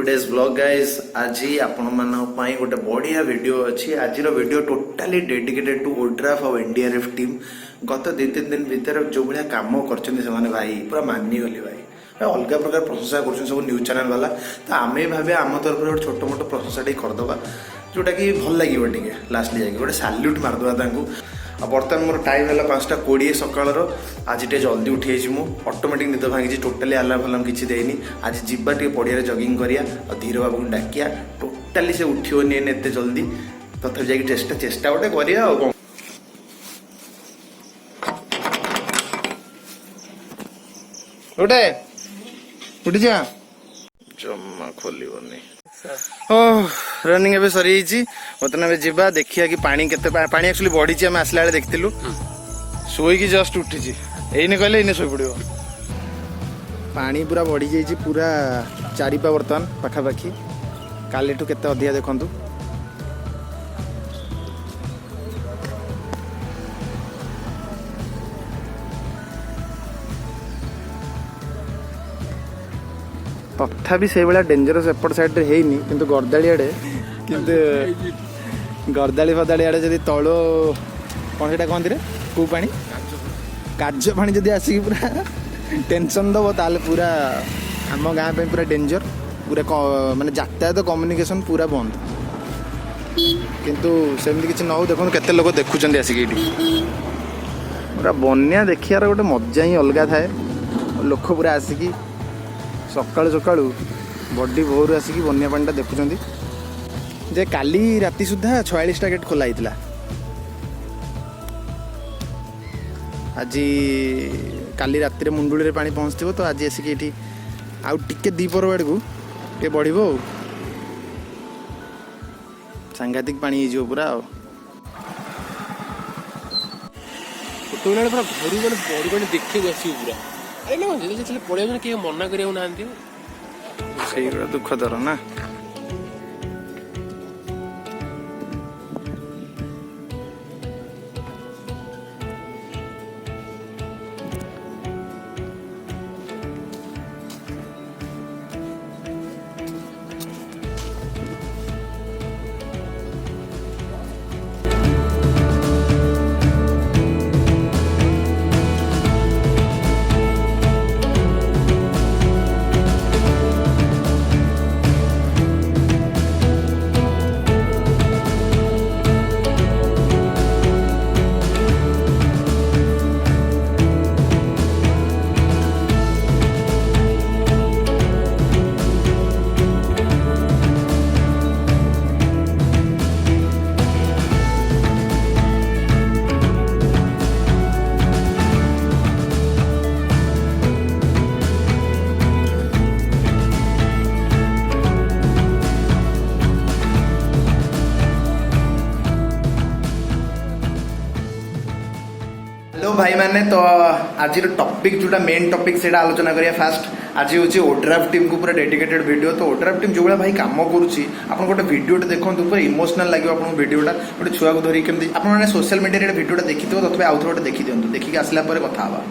Today's blog guys. आज आपण मानी गोटे बढ़िया वीडियो अच्छी। आज video totally dedicated to ODRAF और एनडीआरएफ टीम। गत 2-3 दिन भीतर जो भाया कम कर भाई पूरा मानिगली भाई अलग प्रकार प्रशंसा कर सब न्यूज चैनल वाला। तो आम भावे आम तरफ गोटे छोट मोट प्रशंसा करदे जोटा कि भल लगे टे लास्ट जाए गोटे साल्यूट मारदे। बर्तमान मोर टाइम है 5:20 सकाल। आज टे जल्दी उठी मु ऑटोमेटिक निद भांगी टोटाली आलार्म फालार्म किसी देनी। आज जीवा टे पड़िया जगिंग करिया और धीर बाबू को डाकिया। टोटाली से उठिबनी एते जल्दी तथा जाकि चेष्टा गोटे करिया। उठे उठी जा जम्मा खोलनी। रनिंग एबे सरी बर्तमान एबे जीवा देखिया कि पानी केते पानी एक्चुअली बढ़ी आम आसला बेले देखिलु शोईकी जस्ट उठी एने कहले एने शोई पड़ो। पानी पूरा बढ़ी जाइए पूरा 4 पा बर्तमान पाखापाखि काली ठू केते अधिका देखंतु। तथापि से भाया डेंजरस एपट साइड रे हेनी किंतु गर्दाली आड़े किंतु गर्दाली फदाली आड़े जदि तल कौन से कहती रे कौ पानी काज पानी जदि आसिक पूरा टेंशन दब ताले पूरा आम गाँ पे पूरा डेंजर पूरा माने यातायात कम्युनिकेशन पूरा बंद। किंतु सेमती किसी न हो देखो केते लोग देखुं आसिक पूरा बन्या देखियार गोटे मजा ही अलग थाए। लोक पूरा आसिकी सकाळु सकाळु बड़ी भोर आसिकी बन्या पानी देखुं जे काली राति सुधा 46टा गेट खोला होता। आज काली राति मुंडुली पानी पहुँचो तो आज आसिक ये आउ टिके दीपर आड़ को टे बढ़ सांघातिक पानी हो पूरा। पूरा घर बड़ी देखिए आस पूरा पड़े किए मना कर दुखदर ना। हेलो भाई मैंने तो आज टॉपिक जोटा मेन टॉपिक से आलोचना करिया। फास्ट आज हूँ ओड्राफ टीम को पूरा डेडिकेटेड वीडियो। तो ओड्राफ टीम जो भाई कम करुच्ची आप गोटे वीडियो देखो पूरा इमोशनल लगे आपको वीडियोटा गोटे छुआ को धरिक केमती आप सोशल मीडिया वीडियोटा देखी तथापि आउ थे गोटे देखी दिखाँ देखिक आसला कथा हाँ।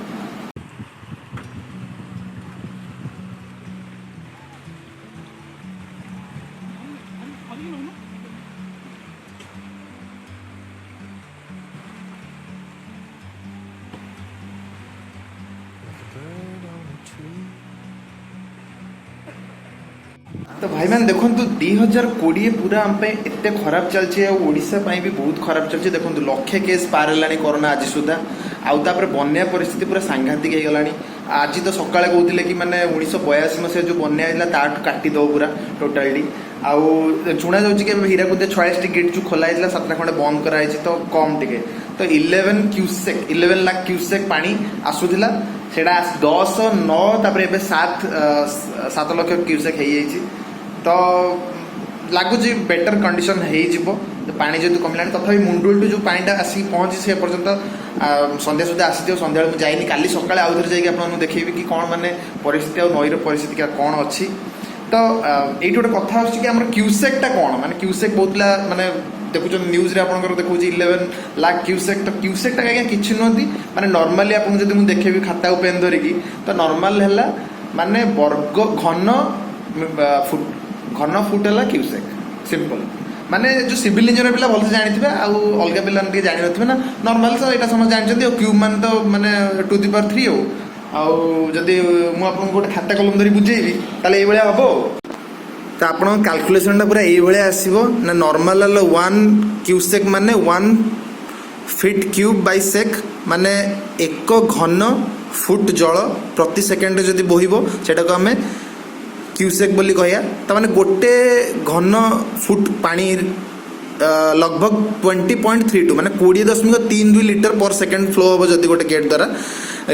तो भाई मैंने देखो 2020 पूरा आम एत खराब चलती ओडिशा भी बहुत खराब चलती। देखो लक्षे केस पार है कोरोना आज सुधा आउे बन्या परिस्थिति पूरा सांघातिक हो गलानी। आज तो सकाଳେ कहते कि मैंने 1982 मसीह जो बन्या ताठू काटिद पूरा टोटाली आउ शुणा जाऊँगी कि हीराकुद 46 गेट जो खोला 7टा खंडे बंद कराई तो कम टे तो 11 लाख क्यूसेक पानी आसूला से 10 9 तापर 7 लाख क्यूसेक हो तो लगुच बेटर कंडीशन हो पानी जो कमिला तथा मुंडुल जो पानीटा आसिक पहुँची से पर्यटन संध्या सुधा आसी संध्या मुझे जाइनी काली सकाଳେ आउ थे जाकि देखी कि कौन माने परिस्थिति और नईर परिस्थिति कौन अच्छी। तो ये गोटे कथा आम क्यूसेकटा कौन माने क्यूसेक बहुत माने देखुं न्यूज आप देखो 11 लाख क्यूसेक। तो क्यूसेकटा क्या किसी नुहति माने नॉर्मली आपको जब मुझे देखेबी खाता पेन धरिकी तो नॉर्मल है माने वर्ग घन घन फुट है क्यूसेक सिंपल माने जो सिविल इंजीनियर पिला भलसे जानिथिबे आउ अलगा पिला के जानि नथिबे ना नॉर्मल तो एटा समझ जानछन्ती और क्यूब मान तो माने 2 to the power 3 हो आउ जदि मु आपन गोटे खाता कलम धरी बुझेइबी ताले एई भलिया हबो तो आपण कैलकुलेशन पूरा एई भलिया आसीबो ना नॉर्मल 1 क्यूसेक माने 1 फीट क्यूब बाय सेक माने 1 घन फुट जल प्रति सेकेंड जदि बोहिबो सेटा को हमें क्यूसेक बोली कहया तो माने गोटे घन फुट पानी लगभग 20.32 माने 20.32 लीटर पर सेकेंड फ्लो हम जदि गोटे गेट द्वारा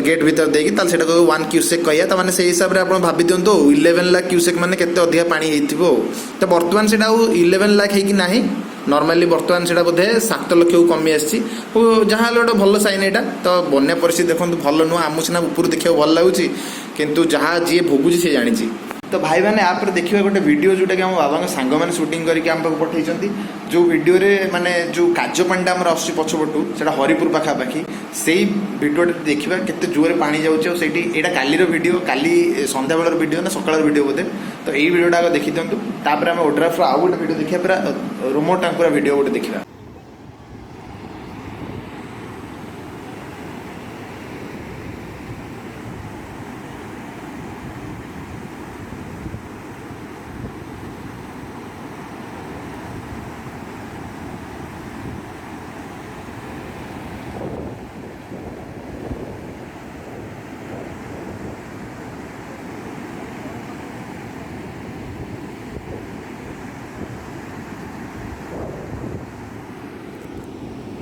गेट भीतर देकी ताल सेटा को 1 क्यूसेक कहया तो माने से हिसाब रे आपण भाबी दियंतो 11 लाख क्यूसेक माने केते अधिका पानी हेतिबो तो वर्तमान सेटा 11 लाख हे कि नाही नॉर्मली वर्तमान सेटा बोधे 7 लाख को कमी आसी जहाँ गोटे भल साइन यहाँ तो बन्या परिस्थिति देखो भल नुह आमु सीना ऊपर देखा भल लगुच किंतु जहाँ जी भोगुची सी जानी तो भाई मैंने आप देखिए गोटे वीडियो जोटा कि बाबा सांग मैंने शूटिंग करके आम पाक पठे जो वीडियो रे माने जो काज पानी आम आस पछपटू से हरिपुर पाखापाखि से वीडियो देखा केते जोरे पानी जाऊँचे और यहाँ कालीर वीडियो काली संध्या बेलर वीडियो ना सकाल वीडियो बोधे तो यही वीडियोटा देखी दिंतु तापर आम ओड्राफ्र आउ गोटे वीडियो देखा पूरा रोमो टांकुरा वीडियो गोटे देखा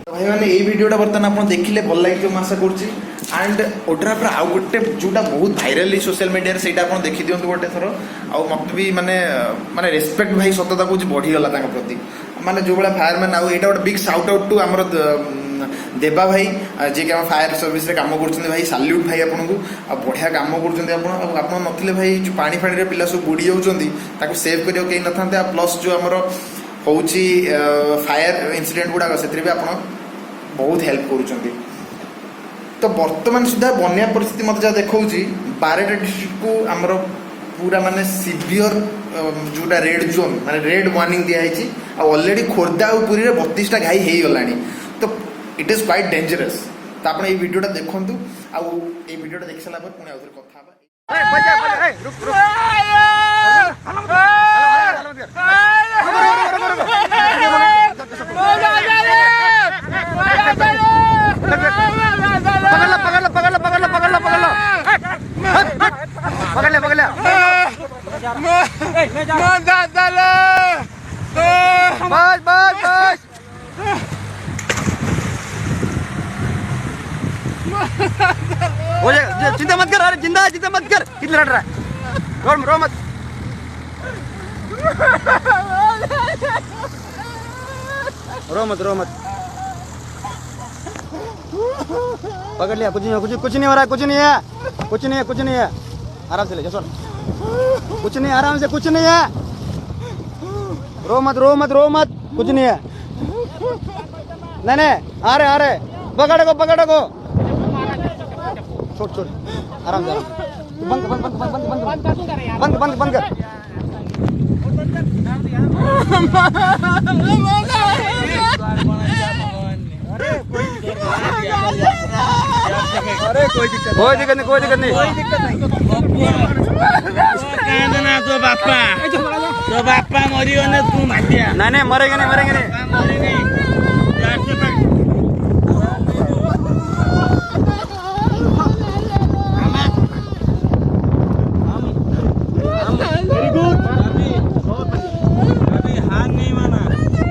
भाई मैंने यही वीडियोटा बर्तमान आप देखिले भल लगे मैं आशा करुँची एंड ओड्राफ्र आउ गोटे जोटा बहुत भाइराली सोशल मीडिया से देखी दिंतु गोटे थर आ मत भी माने माने रेस्पेक्ट भाई सतता कौच बढ़ीगला प्रति माने जो भाया फायरमैन आउ यहाँ गोटे बिग साउट आउट टू आमर देवा भाई जी कि फायर सर्विस काम कर भाई साल्यूट भाई आपको बढ़िया काम कर नथिले भाई जो पानी फाणी पिला सब बुड़ी जाऊँच सेव करा कहीं न था प्लस जो आमर हूँ फायर इनसीडेंट गुड़ाक से भी आप बहुत हेल्प करुँच तो वर्तमान सुधा बन्या परिस्थिति मत जहाँ देखा बारटा डिस्ट्रिक्ट को आमर पूरा माने सिवियर जोटा रेड जोन माने रेड वार्निंग दिखाई ऑलरेडी खोर्धा और पुरी 32टा घाई हो गला तो इट इज क्वाइट डेंजरस तो आप वीडियोटा देखूँ आउ वीडियोटा देख सारा पुणी आउ चिंता मत कर अरे चिंता मत कर कितना लड़ रहा है रो मत रो मत पकड़ लिया कुछ नहीं हो रहा है कुछ नहीं है आराम से ले जा कुछ नहीं आराम से कुछ नहीं है रो मत कुछ नहीं है नहीं आ रहे पकड़ को छोड़ आराम से बंद कर अरे कोई दिक्कत नहीं तो बापा मरिगने तू माटिया नहीं मरेंगे नहीं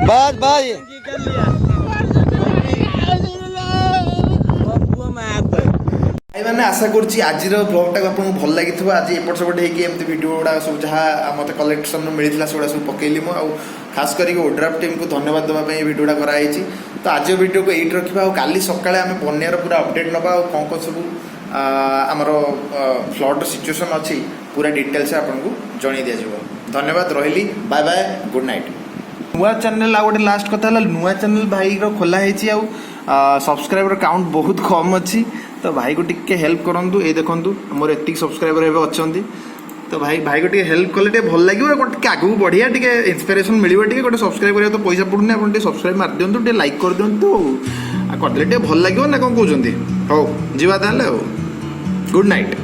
बस भाई मैंने आशा करुँची आज ब्लॉगटा आपको भल लगी आज एपट सेपट होमती वीडियो गुड़ा सब जहाँ मत कलेक्शन मिलता से सब पकेली मु खास करके ओड्राफ टीम को धन्यवाद देवाई वीडियोटा कराई तो आज वीडियो को ये रखा काली सकाଳେ आम बन्यार पूरा अपडेट नवा कौन सब आमर फ्लड सिचुएसन अच्छी पूरा डिटेल्स आपको जन दिज्व धन्यवाद रही बाय बाय गुड नाइट नुआ चैनल आउ गोटे लास्ट कथा नुआ चैनल भाई खोला सब्सक्राइबर काउंट बहुत कम अच्छी तो भाई को टिके हेल्प करूँ ये देखूँ मोर एतिक सब्सक्राइबर अच्छा तो भाई को ଟିକେ हेल्प कले ଟିକେ ଭଲ ଲାଗିବ ଟିକେ ଆଗକୁ ବଢିଆ ଟିକେ ଇନ୍ସପିରେସନ ମିଳିବ ଟିକେ ଗୋଟେ ସବସ୍କ୍ରାଇବ କରିବା ତ ପଇସା ପଡୁନି ଆପଣ ଟିକେ ସବସ୍କ୍ରାଇବ ମାରି ଦିଅନ୍ତୁ ଟିକେ ଲାଇକ୍ କରିଦିଅନ୍ତୁ ଆଉ କରିଦେଲେ ଟିକେ ଭଲ ଲାଗିବ ନା କଣ କହୁଛନ୍ତି ହଉ ଯିବା ତାହେଲେ ଆଉ ଗୁଡ୍ ନାଇଟ୍